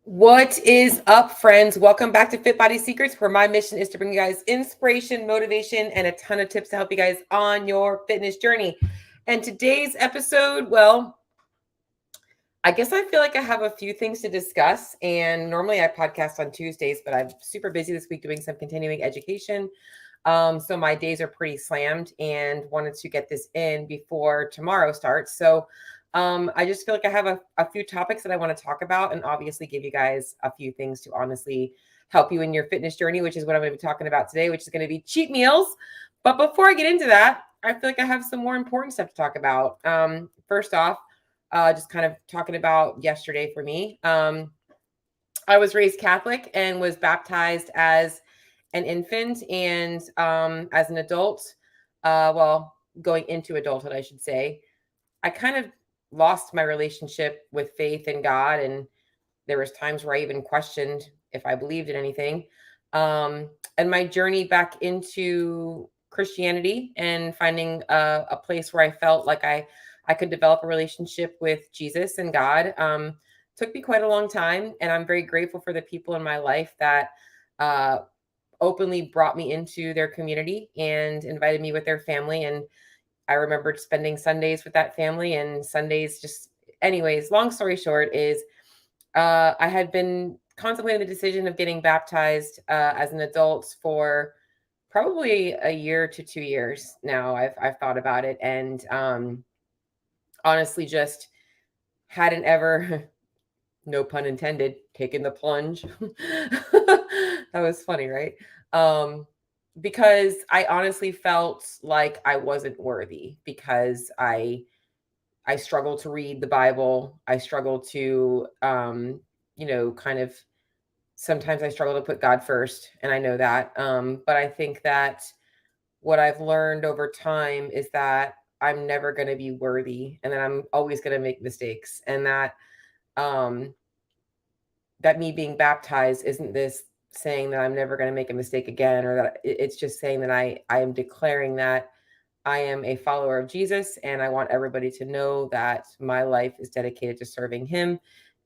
What is up, friends? Welcome back to Fit Body Secrets, where my mission is to bring you guys inspiration, motivation, and a ton of tips to help you guys on your fitness journey. And today's episode, well, I guess I feel like I have a few things to discuss. And normally I podcast on Tuesdays, but I'm super busy this week doing some continuing education. So my days are pretty slammed and wanted to get this in before tomorrow starts. So I just feel like I have a few topics that I want to talk about and obviously give you guys a few things to honestly help you in your fitness journey, which is what I'm going to be talking about today, which is going to be cheat meals. But before I get into that, I feel like I have some more important stuff to talk about. First off, just kind of talking about yesterday for me. I was raised Catholic and was baptized as an infant and as an adult, going into adulthood, I should say, I kind of lost my relationship with faith in God, and there was times where I even questioned if I believed in anything. And my journey back into Christianity and finding a place where I felt like I could develop a relationship with Jesus and God took me quite a long time, and I'm very grateful for the people in my life that uh, openly brought me into their community and invited me with their family. And I remembered spending Sundays with that family and Sundays just, anyways, long story short is I had been contemplating the decision of getting baptized as an adult for probably a year to 2 years now. I've thought about it and honestly just hadn't ever, no pun intended, taken the plunge. That was funny, right? Um, because I honestly felt like I wasn't worthy because I struggle to read the Bible. I struggle to kind of sometimes I struggle to put God first, and I know that. But I think that what I've learned over time is that I'm never going to be worthy and that I'm always going to make mistakes, and um that me being baptized isn't this saying that I'm never going to make a mistake again, or that it's just saying that I am declaring that I am a follower of Jesus and I want everybody to know that my life is dedicated to serving him.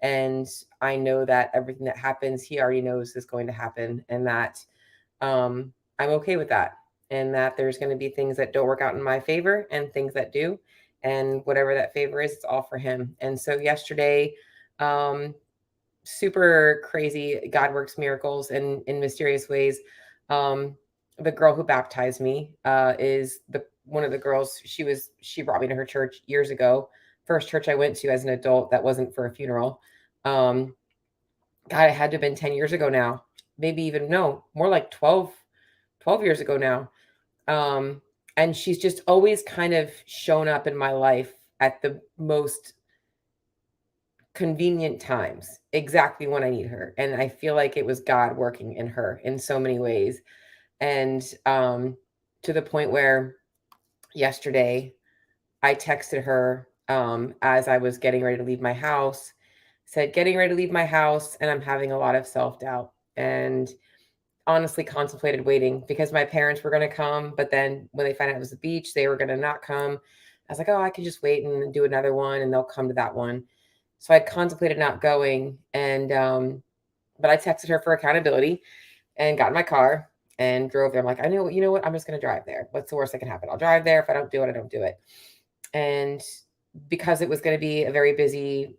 And I know that everything that happens, he already knows is going to happen, and that I'm okay with that. And that there's going to be things that don't work out in my favor and things that do. And whatever that favor is, it's all for him. And so yesterday, um, super crazy, God works miracles in mysterious ways. Um, the girl who baptized me is the one of the girls. She brought me to her church years ago. First church I went to as an adult that wasn't for a funeral. Um, God, it had to have been 10 years ago now. Maybe even no, more like 12 years ago now. Um, and she's just always kind of shown up in my life at the most convenient times, exactly when I need her. And I feel like it was God working in her in so many ways. And to the point where yesterday I texted her as I was getting ready to leave my house, said, getting ready to leave my house, and I'm having a lot of self doubt. And honestly contemplated waiting because my parents were going to come. But then when they found out it was the beach, they were going to not come. I was like, oh, I could just wait and do another one and they'll come to that one. So I contemplated not going. And, but I texted her for accountability and got in my car and drove there. I'm like, I know, you know what? I'm just going to drive there. What's the worst that can happen? I'll drive there. If I don't do it, I don't do it. And because it was going to be a very busy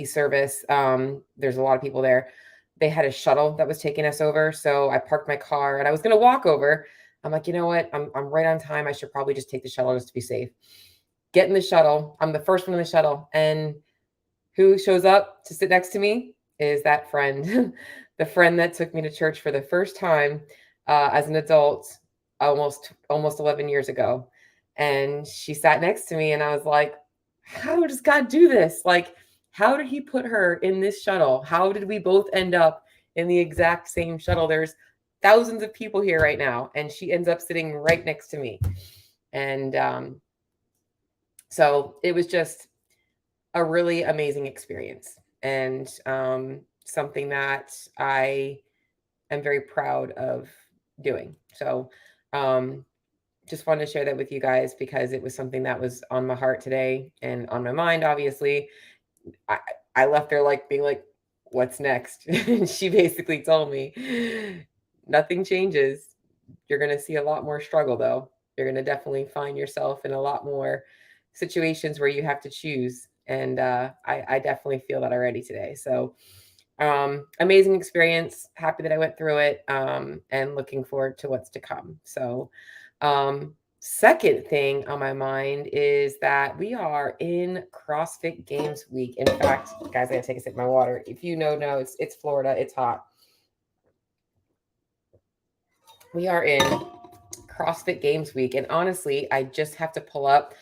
service, there's a lot of people there. They had a shuttle that was taking us over. So I parked my car and I was going to walk over. I'm like, you know what? I'm right on time. I should probably just take the shuttle just to be safe. Get in the shuttle. I'm the first one in the shuttle. And who shows up to sit next to me is that friend, the friend that took me to church for the first time as an adult almost 11 years ago. And she sat next to me and I was like, how does God do this? Like, how did he put her in this shuttle? How did we both end up in the exact same shuttle? There's thousands of people here right now, and she ends up sitting right next to me. And so it was just a really amazing experience, and something that I am very proud of doing. So just wanted to share that with you guys because it was something that was on my heart today and on my mind, obviously. I, I left there like being like, what's next? And she basically told me, nothing changes. You're going to see a lot more struggle, though. You're going to definitely find yourself in a lot more situations where you have to choose. And I definitely feel that already today. So, amazing experience. Happy that I went through it, and looking forward to what's to come. So, second thing on my mind is that we are in CrossFit Games week. In fact, guys, I gotta take a sip of my water. If you know, it's Florida. It's hot. We are in CrossFit Games week, and honestly, I just have to pull up.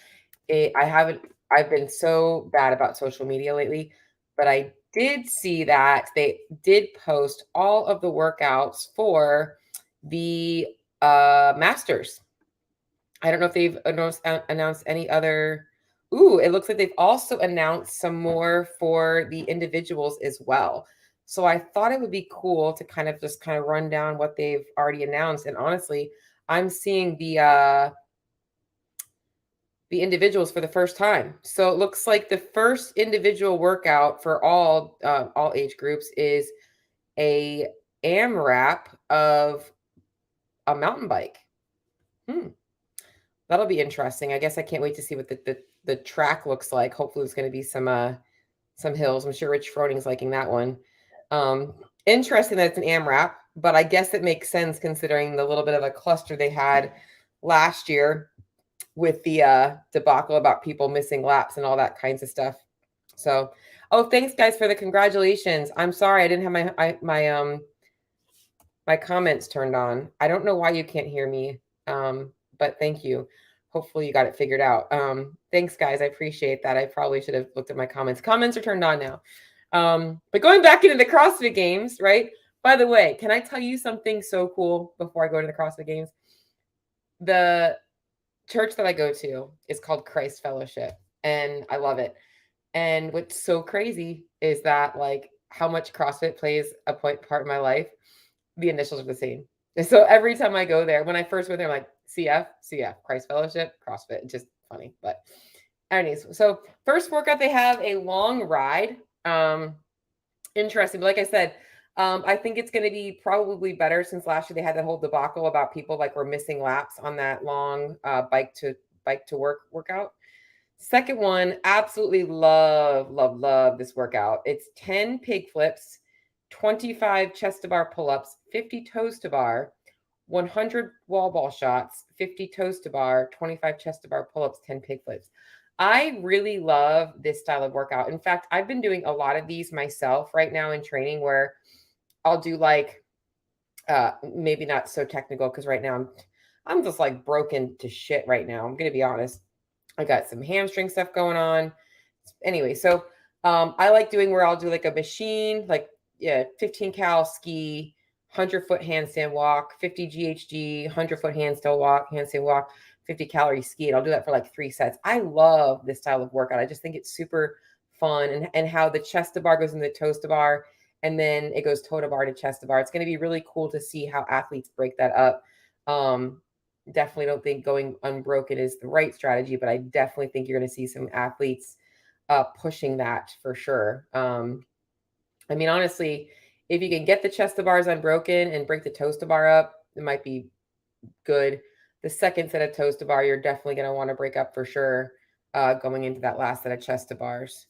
I haven't. I've been so bad about social media lately, but I did see that they did post all of the workouts for the Masters. I don't know if they've announced any other. Ooh, it looks like they've also announced some more for the individuals as well. So I thought it would be cool to kind of run down what they've already announced. And honestly, I'm seeing the individuals for the first time. So it looks like the first individual workout for all age groups is a AMRAP of a mountain bike. Hmm. That'll be interesting. I guess I can't wait to see what the track looks like. Hopefully, there's going to be some hills. I'm sure Rich Froning's liking that one. Interesting that it's an AMRAP, but I guess it makes sense considering the little bit of a cluster they had last year with the debacle about people missing laps and all that kinds of stuff. So, oh, thanks guys for the congratulations. I'm sorry I didn't have my comments turned on. I don't know why you can't hear me. But thank you. Hopefully you got it figured out. Thanks guys. I appreciate that. I probably should have looked at my comments. Comments are turned on now. But going back into the CrossFit Games, right? By the way, can I tell you something so cool before I go to the CrossFit Games? The church that I go to is called Christ Fellowship, and I love it. And what's so crazy is that like how much CrossFit plays a part in my life. The initials are the same. And so every time I go there, when I first went there, I'm like CF, Christ Fellowship, CrossFit. Just funny. But anyways, so first workout, they have a long ride. Interesting. But like I said, I think it's going to be probably better since last year they had that whole debacle about people like were missing laps on that long bike to work workout. Second one, absolutely love this workout. It's 10 pig flips, 25 chest to bar pull-ups, 50 toes to bar, 100 wall ball shots, 50 toes to bar, 25 chest to bar pull-ups, 10 pig flips. I really love this style of workout. In fact, I've been doing a lot of these myself right now in training where I'll do like maybe not so technical because right now I'm just like broken to shit right now. I'm gonna be honest. I got some hamstring stuff going on. Anyway, so I like doing where I'll do like a machine, like 15 cal ski, 100-foot handstand walk, 50 GHD, 100-foot handstand walk, 50 calorie ski. And I'll do that for like 3 sets. I love this style of workout. I just think it's super fun and how the chest to bar goes in the toes to bar and then it goes toe to bar to chest to bar. It's going to be really cool to see how athletes break that up. Definitely don't think going unbroken is the right strategy, but I definitely think you're going to see some athletes pushing that for sure. I mean, honestly, if you can get the chest to bars unbroken and break the toes to bar up, it might be good. The second set of toes to bar, you're definitely going to want to break up for sure going into that last set of chest to bars.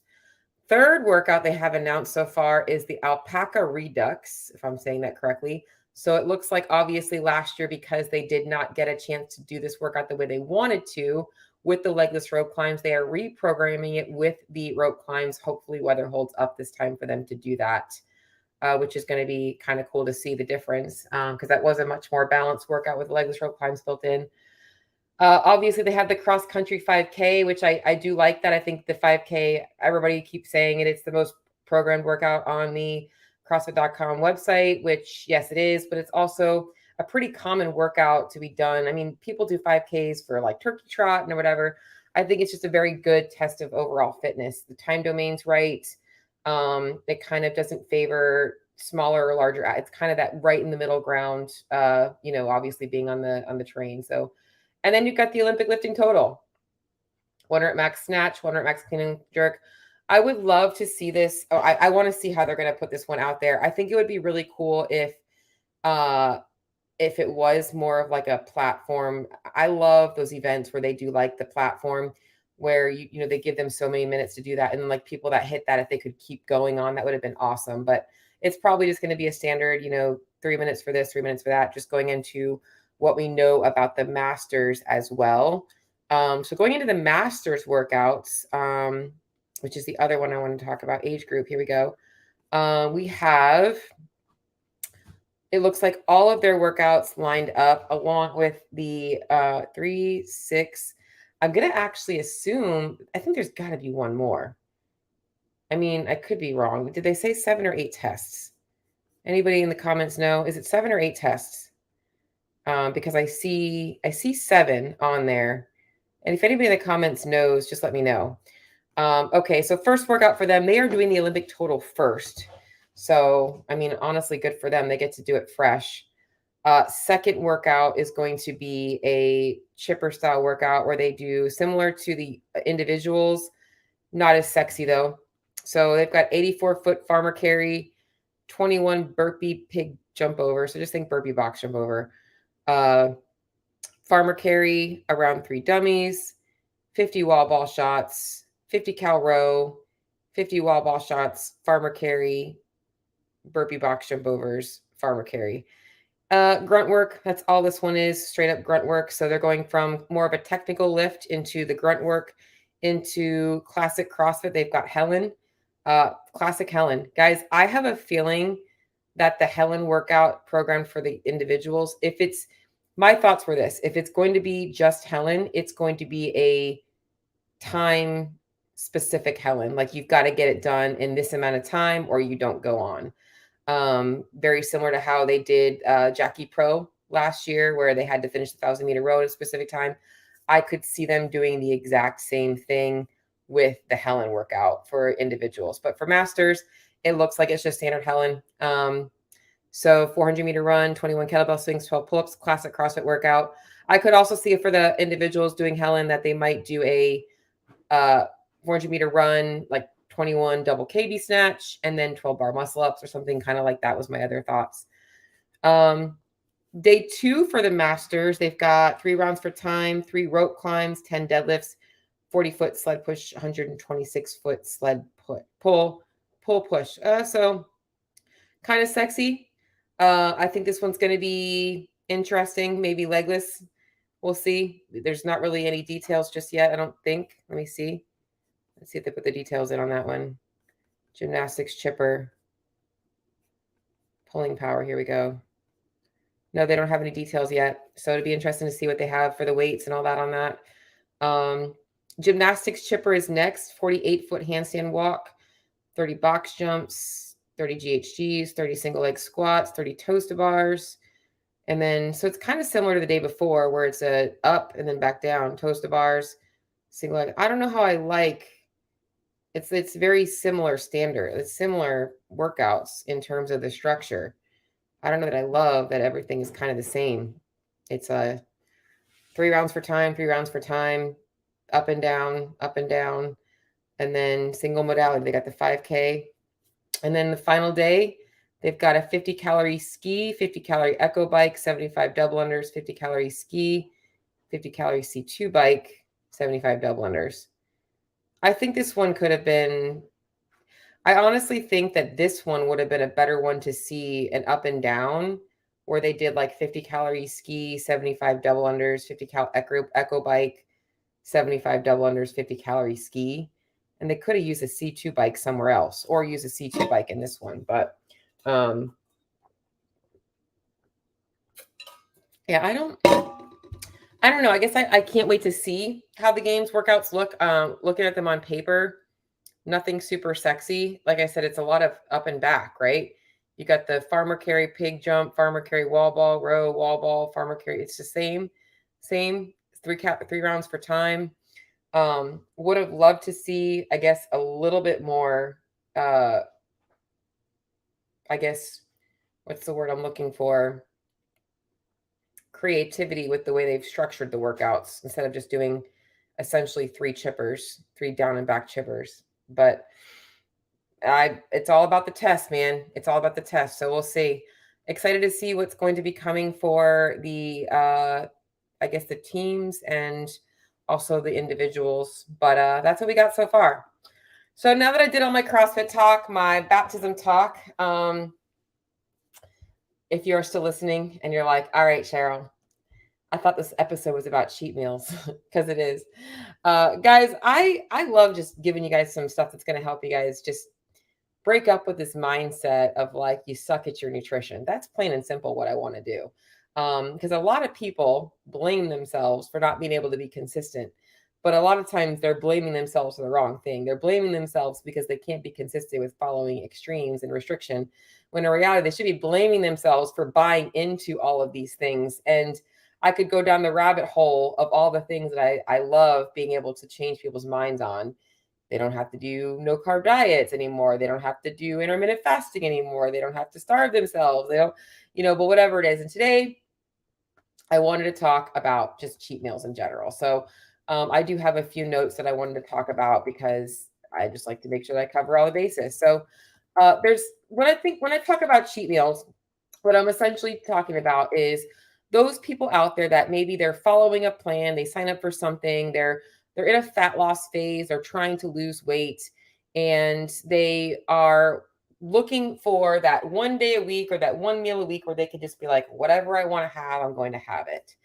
Third workout they have announced so far is the Alpaca Redux, if I'm saying that correctly. So it looks like obviously last year, because they did not get a chance to do this workout the way they wanted to with the legless rope climbs, they are reprogramming it with the rope climbs. Hopefully weather holds up this time for them to do that, which is going to be kind of cool to see the difference because that was a much more balanced workout with legless rope climbs built in. Obviously, they have the cross country 5K, which I do like that. I think the 5K, everybody keeps saying it. It's the most programmed workout on the CrossFit.com website, which, yes, it is, but it's also a pretty common workout to be done. I mean, people do 5Ks for like turkey trot and whatever. I think it's just a very good test of overall fitness. The time domain's right. It kind of doesn't favor smaller or larger. It's kind of that right in the middle ground, obviously being on the train. So, and then you've got the Olympic lifting total. 1 rep max snatch, 1 rep max clean and jerk, I would love to see this. Oh, I want to see how they're going to put this one out there. I think it would be really cool if it was more of like a platform. I love those events where they do like the platform where they give them so many minutes to do that. And like people that hit that, if they could keep going on, that would have been awesome. But it's probably just going to be a standard, 3 minutes for this, 3 minutes for that, just going into what we know about the masters as well. So going into the masters workouts, which is the other one I want to talk about, age group. Here we go. We have, it looks like all of their workouts lined up along with the 3, 6. I'm going to actually assume, I think there's got to be one more. I mean, I could be wrong. Did they say 7 or 8 tests? Anybody in the comments know? Is it 7 or 8 tests? Because I see 7 on there. And if anybody in the comments knows, just let me know. Okay, so first workout for them, they are doing the Olympic total first. So, I mean, honestly, good for them. They get to do it fresh. Second workout is going to be a chipper style workout where they do similar to the individuals, not as sexy though. So they've got 84-foot farmer carry, 21 burpee pig jump over. So just think burpee box jump over. Farmer carry around 3 dummies, 50 wall ball shots, 50 cal row, 50 wall ball shots, farmer carry, burpee box jump overs, farmer carry. Grunt work, that's all this one is, straight up grunt work. So they're going from more of a technical lift into the grunt work into classic CrossFit. They've got Helen, classic Helen. Guys, I have a feeling that the Helen workout program for the individuals, my thoughts were this, if it's going to be just Helen, it's going to be a time specific Helen. Like you've got to get it done in this amount of time or you don't go on. Very similar to how they did Jackie Pro last year, where they had to finish the 1,000-meter row at a specific time. I could see them doing the exact same thing with the Helen workout for individuals. But for masters, it looks like it's just standard Helen. So 400-meter run, 21 kettlebell swings, 12 pull-ups, classic CrossFit workout. I could also see it for the individuals doing Helen that they might do a 400-meter run, like 21 double KB snatch, and then 12 bar muscle ups or something kind of like that was my other thoughts. Day 2 for the masters, they've got 3 rounds for time, 3 rope climbs, 10 deadlifts, 40-foot sled push, 126-foot sled pull push. So kind of sexy. I think this one's going to be interesting, maybe legless. We'll see. There's not really any details just yet, I don't think. Let me see. Let's see if they put the details in on that one. Gymnastics chipper. Pulling power. Here we go. No, they don't have any details yet. So it'd be interesting to see what they have for the weights and all that on that. Gymnastics chipper is next. 48-foot handstand walk, 30 box jumps, 30 GHGs, 30 single leg squats, 30 toes to bars. And then, so it's kind of similar to the day before where it's a up and then back down, toes to bars, single leg. I don't know how I like, it's very similar standard. It's similar workouts in terms of the structure. I don't know that I love that everything is kind of the same. It's a 3 rounds for time, 3 rounds for time, up and down, and then single modality. They got the 5K. And then the final day, they've got a 50-calorie ski, 50-calorie echo bike, 75 double unders, 50-calorie ski, 50-calorie C2 bike, 75 double unders. I think this one could have been, I honestly think that this one would have been a better one to see an up and down where they did like 50-calorie ski, 75 double unders, 50-cal echo bike, 75 double unders, 50-calorie ski. And they could have used a C2 bike somewhere else or use a C2 bike in this one. But yeah, I don't know. I guess I can't wait to see how the games workouts look. Looking at them on paper, nothing super sexy. Like I said, it's a lot of up and back, right? You got the farmer carry, pig jump, farmer carry, wall ball, row, wall ball, farmer carry. It's the same 3 rounds for time. Would have loved to see, I guess, a little bit more, I guess, what's the word I'm looking for? Creativity with the way they've structured the workouts instead of just doing essentially 3 chippers, 3 down and back chippers. But It's all about the test, man. It's all about the test. So we'll see. Excited to see what's going to be coming for the I guess the teams and also the individuals. But that's what we got so far. So now that I did all my CrossFit talk, my baptism talk, if you're still listening and you're like, all right, Cheryl, I thought this episode was about cheat meals because it is. Guys, I love just giving you guys some stuff that's going to help you guys just break up with this mindset of like you suck at your nutrition. That's plain and simple what I want to do. Because a lot of people blame themselves for not being able to be consistent. But a lot of times they're blaming themselves for the wrong thing. They're blaming themselves because they can't be consistent with following extremes and restriction. When in reality, they should be blaming themselves for buying into all of these things. And I could go down the rabbit hole of all the things that I love being able to change people's minds on. They don't have to do no carb diets anymore. They don't have to do intermittent fasting anymore. They don't have to starve themselves. They don't, but whatever it is. And today I wanted to talk about just cheat meals in general. So I do have a few notes that I wanted to talk about because I just like to make sure that I cover all the bases. So when I talk about cheat meals, what I'm essentially talking about is those people out there that maybe they're following a plan, they sign up for something, they're in a fat loss phase, they're trying to lose weight, and they are looking for that one day a week or that one meal a week where they can just be like, whatever I want to have, I'm going to have it.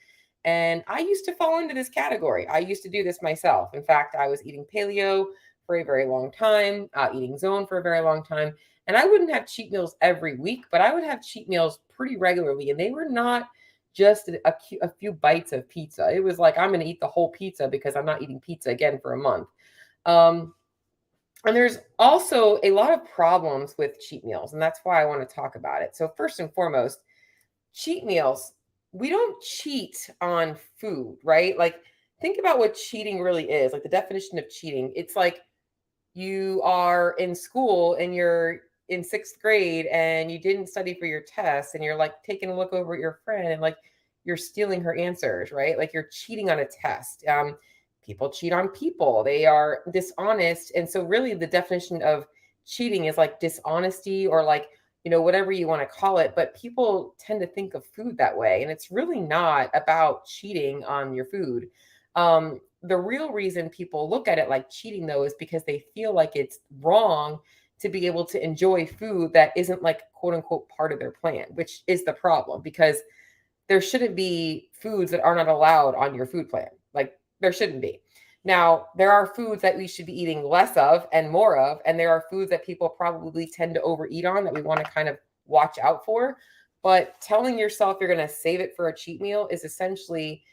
And I used to fall into this category. I used to do this myself. In fact, I was eating paleo for a very long time, eating zone for a very long time. And I wouldn't have cheat meals every week, but I would have cheat meals pretty regularly. And they were not just a few bites of pizza. It was like, I'm going to eat the whole pizza because I'm not eating pizza again for a month. And there's also a lot of problems with cheat meals. And that's why I want to talk about it. So first and foremost, cheat meals, we don't cheat on food, right? Like, think about what cheating really is, like the definition of cheating. It's like you are in school and you're in sixth grade and you didn't study for your test and you're like taking a look over at your friend and like you're stealing her answers, right? Like you're cheating on a test. People cheat on people. They are dishonest. And so really the definition of cheating is like dishonesty or like, whatever you want to call it, but people tend to think of food that way. And it's really not about cheating on your food. The real reason people look at it like cheating, though, is because they feel like it's wrong to be able to enjoy food that isn't like quote unquote part of their plan, which is the problem because there shouldn't be foods that are not allowed on your food plan. Like there shouldn't be. Now, there are foods that we should be eating less of and more of, and there are foods that people probably tend to overeat on that we want to kind of watch out for. But telling yourself you're going to save it for a cheat meal is essentially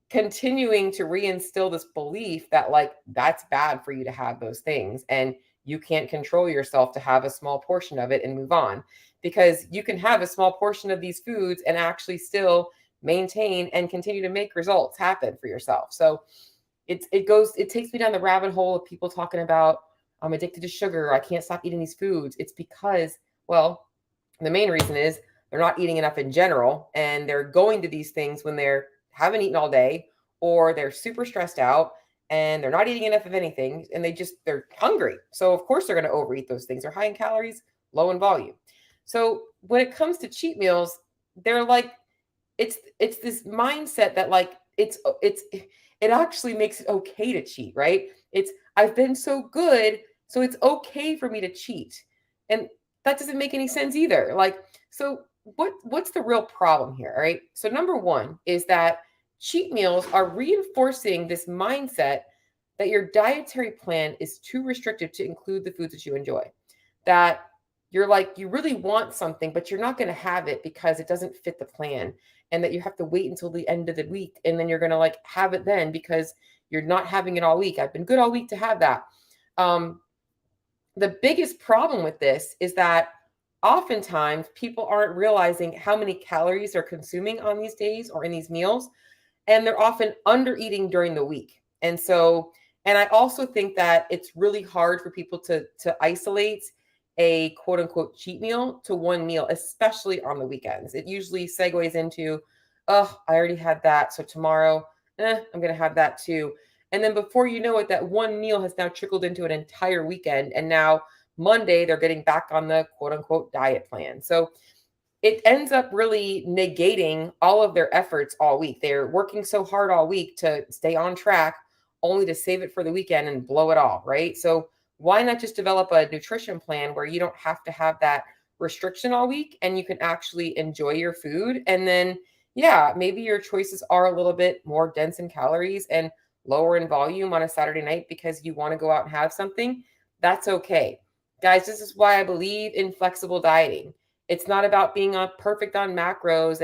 continuing to reinstill this belief that like that's bad for you to have those things and you can't control yourself to have a small portion of it and move on, because you can have a small portion of these foods and actually still maintain and continue to make results happen for yourself. So it takes me down the rabbit hole of people talking about I'm addicted to sugar, I can't stop eating these foods. It's because, well, the main reason is they're not eating enough in general and they're going to these things when they're haven't eaten all day or they're super stressed out and they're not eating enough of anything and they're hungry. So of course they're going to overeat those things. They're high in calories, low in volume. So when it comes to cheat meals, they're like, it's this mindset that like it actually makes it okay to cheat, right? I've been so good, so it's okay for me to cheat. And that doesn't make any sense either. Like, so what's the real problem here? All right. So number one is that cheat meals are reinforcing this mindset that your dietary plan is too restrictive to include the foods that you enjoy. That you're like, you really want something, but you're not going to have it because it doesn't fit the plan. And that you have to wait until the end of the week. And then you're going to like have it then because you're not having it all week. I've been good all week to have that. The biggest problem with this is that oftentimes people aren't realizing how many calories they're consuming on these days or in these meals. And they're often under eating during the week. And I also think that it's really hard for people to isolate a quote unquote cheat meal to one meal, especially on the weekends. It usually segues into, oh, I already had that. So tomorrow, I'm going to have that too. And then before you know it, that one meal has now trickled into an entire weekend. And now Monday, they're getting back on the quote unquote diet plan. So it ends up really negating all of their efforts all week. They're working so hard all week to stay on track, only to save it for the weekend and blow it all, right? So why not just develop a nutrition plan where you don't have to have that restriction all week and you can actually enjoy your food? And then, yeah, maybe your choices are a little bit more dense in calories and lower in volume on a Saturday night because you want to go out and have something. That's okay. Guys, this is why I believe in flexible dieting. It's not about being perfect on macros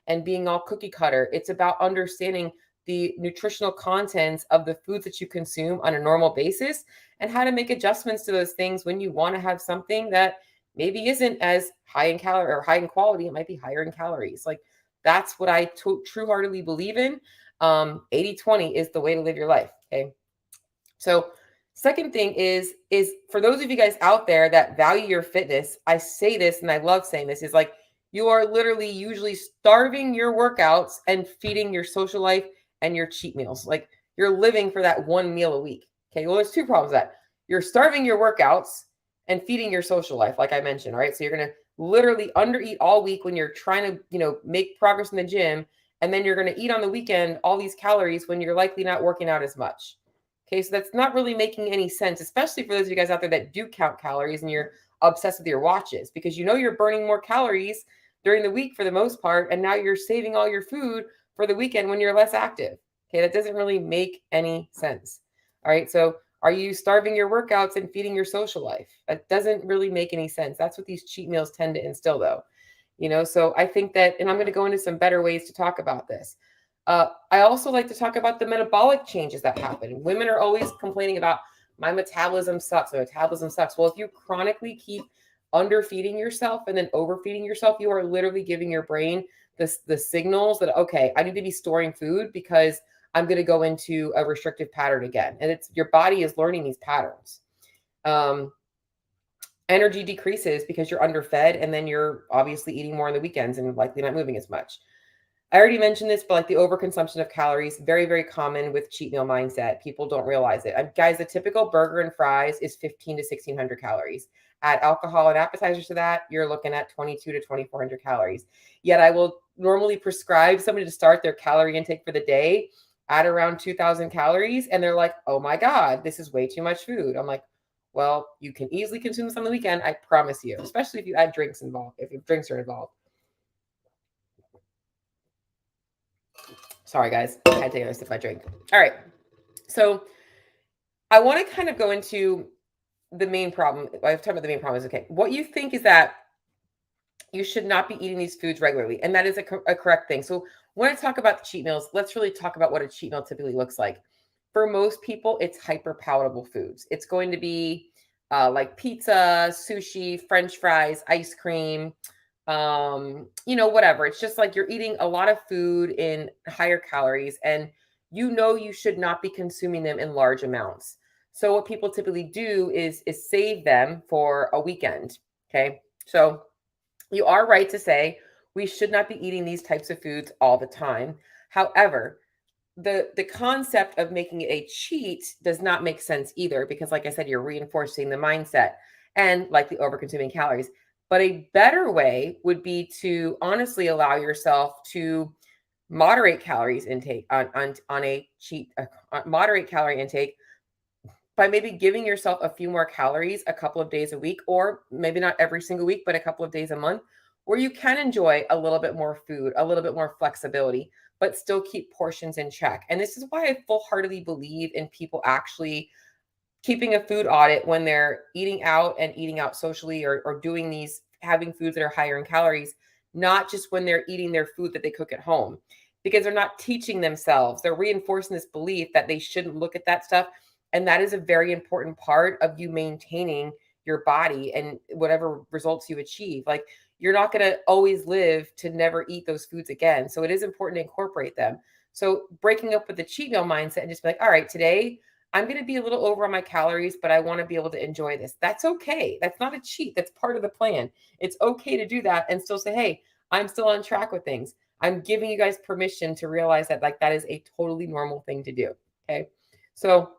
and being all cookie cutter. It's about understanding the nutritional contents of the foods that you consume on a normal basis and how to make adjustments to those things when you want to have something that maybe isn't as high in calorie or high in quality. It might be higher in calories. Like that's what I true heartedly believe in. 80/20 is the way to live your life. Okay. So second thing is for those of you guys out there that value your fitness, I say this and I love saying this, is like you are literally usually starving your workouts and feeding your social life and your cheat meals. Like you're living for that one meal a week. Okay. Well, there's two problems with that. You're starving your workouts and feeding your social life, like I mentioned, right? So you're gonna literally undereat all week when you're trying to, make progress in the gym. And then you're gonna eat on the weekend all these calories when you're likely not working out as much. Okay, so that's not really making any sense, especially for those of you guys out there that do count calories and you're obsessed with your watches because you're burning more calories during the week for the most part, and now you're saving all your food for the weekend when you're less active. Okay, that doesn't really make any sense. All right, so are you starving your workouts and feeding your social life? That doesn't really make any sense. That's what these cheat meals tend to instill, though. So I think that, and I'm going to go into some better ways to talk about this. I also like to talk about the metabolic changes that happen. Women are always complaining about my metabolism sucks. My metabolism sucks. Well, if you chronically keep underfeeding yourself and then overfeeding yourself, you are literally giving your brain the signals that, okay, I need to be storing food because I'm going to go into a restrictive pattern again. And it's your body is learning these patterns. Energy decreases because you're underfed, and then you're obviously eating more on the weekends and likely not moving as much. I already mentioned this, but like the overconsumption of calories, very, very common with cheat meal mindset. People don't realize it. Guys, the typical burger and fries is 15 to 1600 calories. Add alcohol and appetizers to that, you're looking at 22 to 2400 calories. Yet I will normally prescribe somebody to start their calorie intake for the day at around 2000 calories. And they're like, oh my God, this is way too much food. I'm like, well, you can easily consume this on the weekend. I promise you, especially if you add drinks involved, if drinks are involved. Sorry, guys. I had to take another sip of my drink. All right. So I want to kind of go into the main problem. I've talked about the main problem is, okay, what you think is that you should not be eating these foods regularly. And that is a correct thing. So when I talk about the cheat meals, let's really talk about what a cheat meal typically looks like. For most people, it's hyper palatable foods. It's going to be like pizza, sushi, French fries, ice cream, whatever. It's just like you're eating a lot of food in higher calories, and you should not be consuming them in large amounts. So what people typically do is save them for a weekend. Okay. So you are right to say we should not be eating these types of foods all the time. However, the concept of making it a cheat does not make sense either, because like I said, you're reinforcing the mindset and likely over consuming calories. But a better way would be to honestly allow yourself to moderate calories intake on a cheat, moderate calorie intake by maybe giving yourself a few more calories a couple of days a week, or maybe not every single week, but a couple of days a month, where you can enjoy a little bit more food, a little bit more flexibility, but still keep portions in check. And this is why I full-heartedly believe in people actually keeping a food audit when they're eating out and eating out socially, or doing these, having foods that are higher in calories, not just when they're eating their food that they cook at home, because they're not teaching themselves. They're reinforcing this belief that they shouldn't look at that stuff. And that is a very important part of you maintaining your body and whatever results you achieve. Like you're not going to always live to never eat those foods again. So it is important to incorporate them. So breaking up with the cheat meal mindset and just be like, all right, today I'm going to be a little over on my calories, but I want to be able to enjoy this. That's okay. That's not a cheat. That's part of the plan. It's okay to do that and still say, hey, I'm still on track with things. I'm giving you guys permission to realize that that is a totally normal thing to do. Okay. So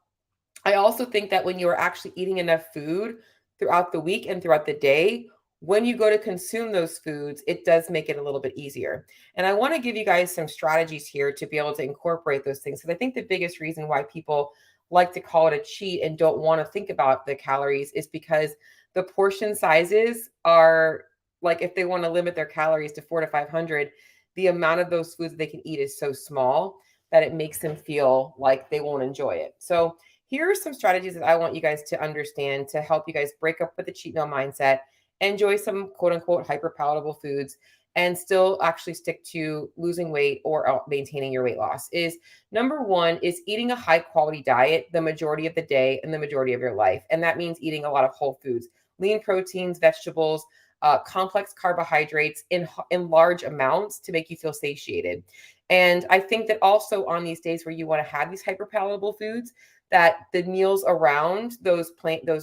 I also think that when you are actually eating enough food, throughout the week and throughout the day, when you go to consume those foods, it does make it a little bit easier. And I want to give you guys some strategies here to be able to incorporate those things. Because I think the biggest reason why people like to call it a cheat and don't want to think about the calories is because the portion sizes are like, if they want to limit their calories to 400 to 500, the amount of those foods they can eat is so small that it makes them feel like they won't enjoy it. So here are some strategies that I want you guys to understand to help you guys break up with the cheat meal mindset, enjoy some quote unquote hyper palatable foods, and still actually stick to losing weight or maintaining your weight loss. Is number one is eating a high quality diet the majority of the day and the majority of your life. And that means eating a lot of whole foods, lean proteins, vegetables, complex carbohydrates in large amounts to make you feel satiated. And I think that also on these days where you want to have these hyper palatable foods, that the meals around those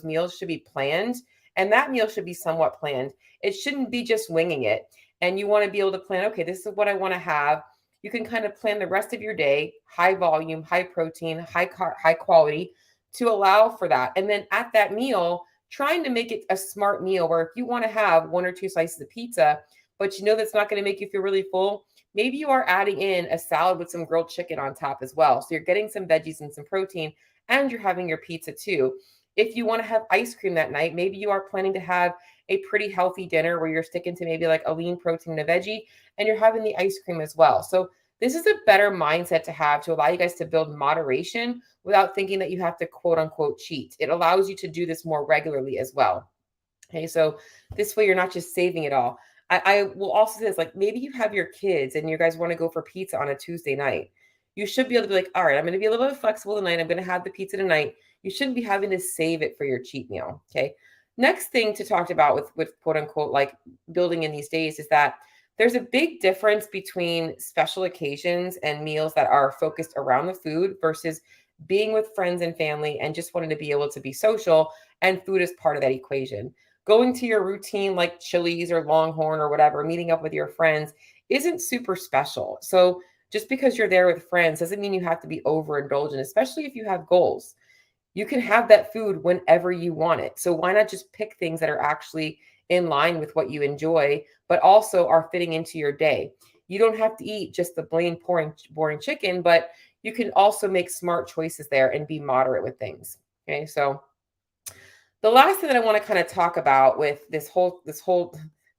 meals should be planned, and that meal should be somewhat planned. It shouldn't be just winging it. And you want to be able to plan, okay, this is what I want to have. You can kind of plan the rest of your day, high volume, high protein, high quality, to allow for that. And then at that meal, trying to make it a smart meal where if you want to have 1 or 2 slices of pizza, but you know that's not going to make you feel really full, maybe you are adding in a salad with some grilled chicken on top as well. So you're getting some veggies and some protein, and you're having your pizza too. If you want to have ice cream that night, maybe you are planning to have a pretty healthy dinner where you're sticking to maybe like a lean protein and a veggie, and you're having the ice cream as well. So this is a better mindset to have to allow you guys to build moderation without thinking that you have to quote unquote cheat. It allows you to do this more regularly as well. Okay, so this way you're not just saving it all. I will also say this, like maybe you have your kids and you guys want to go for pizza on a Tuesday night. You should be able to be like, all right, I'm going to be a little bit flexible tonight. I'm going to have the pizza tonight. You shouldn't be having to save it for your cheat meal. Okay. Next thing to talk about with quote unquote like building in these days is that there's a big difference between special occasions and meals that are focused around the food versus being with friends and family and just wanting to be able to be social, and food is part of that equation. Going to your routine like Chili's or Longhorn or whatever, meeting up with your friends isn't super special. So just because you're there with friends doesn't mean you have to be overindulgent, especially if you have goals. You can have that food whenever you want it. So why not just pick things that are actually in line with what you enjoy, but also are fitting into your day? You don't have to eat just the plain boring chicken, but you can also make smart choices there and be moderate with things. Okay. So the last thing that I want to kind of talk about with this whole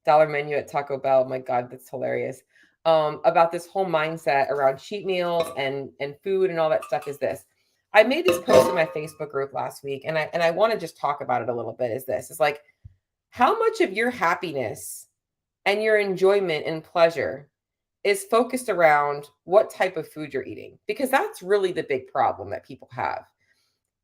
dollar menu at Taco Bell, oh my God, that's hilarious. About this whole mindset around cheat meals and food and all that stuff is this. I made this post in my Facebook group last week, and I want to just talk about it a little bit. Is this? It's like, how much of your happiness and your enjoyment and pleasure is focused around what type of food you're eating? Because that's really the big problem that people have.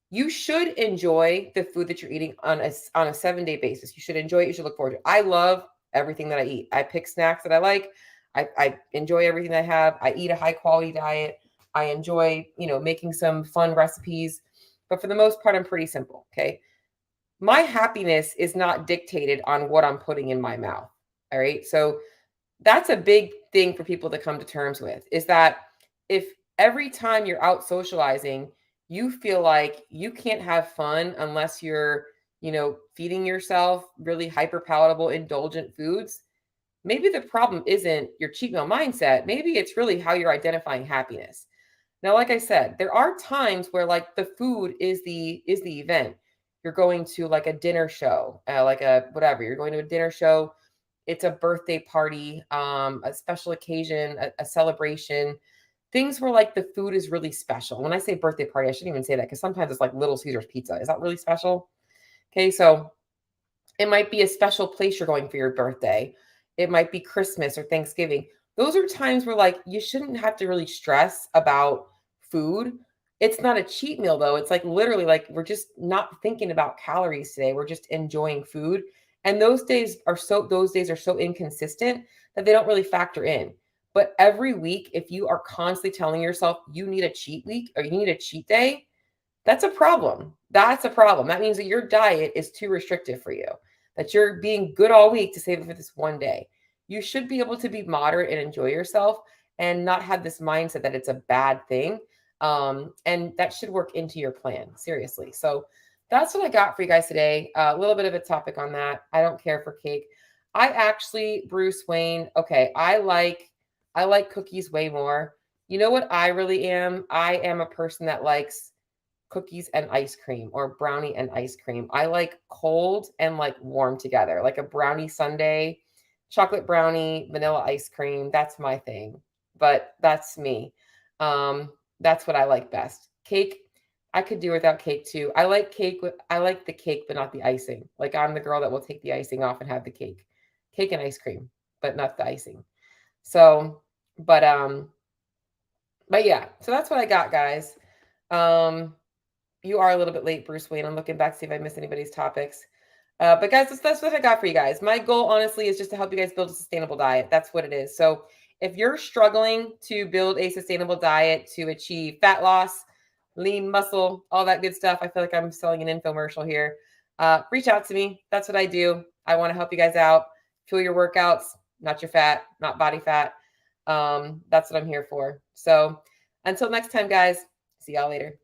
You should enjoy the food that you're eating on a 7-day basis. You should enjoy it. You should look forward to it. I love everything that I eat. I pick snacks that I like. I enjoy everything I have. I eat a high quality diet. I enjoy, making some fun recipes. But for the most part, I'm pretty simple. Okay. My happiness is not dictated on what I'm putting in my mouth. All right. So that's a big thing for people to come to terms with, is that if every time you're out socializing, you feel like you can't have fun unless you're, feeding yourself really hyper palatable, indulgent foods, maybe the problem isn't your cheat meal mindset. Maybe it's really how you're identifying happiness. Now, like I said, there are times where like the food is the event. You're going to like a dinner show, like a whatever. You're going to a dinner show. It's a birthday party, a special occasion, a celebration. Things where like the food is really special. When I say birthday party, I shouldn't even say that because sometimes it's like Little Caesars pizza. Is that really special? Okay, so it might be a special place you're going for your birthday. It might be Christmas or Thanksgiving. Those are times where like you shouldn't have to really stress about food. It's not a cheat meal though. It's like literally like we're just not thinking about calories today. We're just enjoying food. And those days are so inconsistent that they don't really factor in. But every week, if you are constantly telling yourself you need a cheat week or you need a cheat day, that's a problem. That's a problem. That means that your diet is too restrictive for you, that you're being good all week to save it for this one day. You should be able to be moderate and enjoy yourself and not have this mindset that it's a bad thing. And that should work into your plan, seriously. So that's what I got for you guys today. A little bit of a topic on that. I don't care for cake. I actually, Bruce Wayne, okay, I like cookies way more. You know what I really am? I am a person that likes cookies and ice cream or brownie and ice cream. I like cold and like warm together, like a brownie sundae, chocolate brownie, vanilla ice cream. That's my thing. But that's me. That's what I like best. Cake, I could do without cake too. I like cake with I like the cake, but not the icing. Like I'm the girl that will take the icing off and have the cake. Cake and ice cream, but not the icing. So, but but yeah, so that's what I got, guys. Um, you are a little bit late, Bruce Wayne. I'm looking back to see if I missed anybody's topics. But guys, that's what I got for you guys. My goal, honestly, is just to help you guys build a sustainable diet. That's what it is. So if you're struggling to build a sustainable diet to achieve fat loss, lean muscle, all that good stuff, I feel like I'm selling an infomercial here. Reach out to me. That's what I do. I want to help you guys out. Fuel your workouts, not your fat, not body fat. That's what I'm here for. So until next time, guys, see y'all later.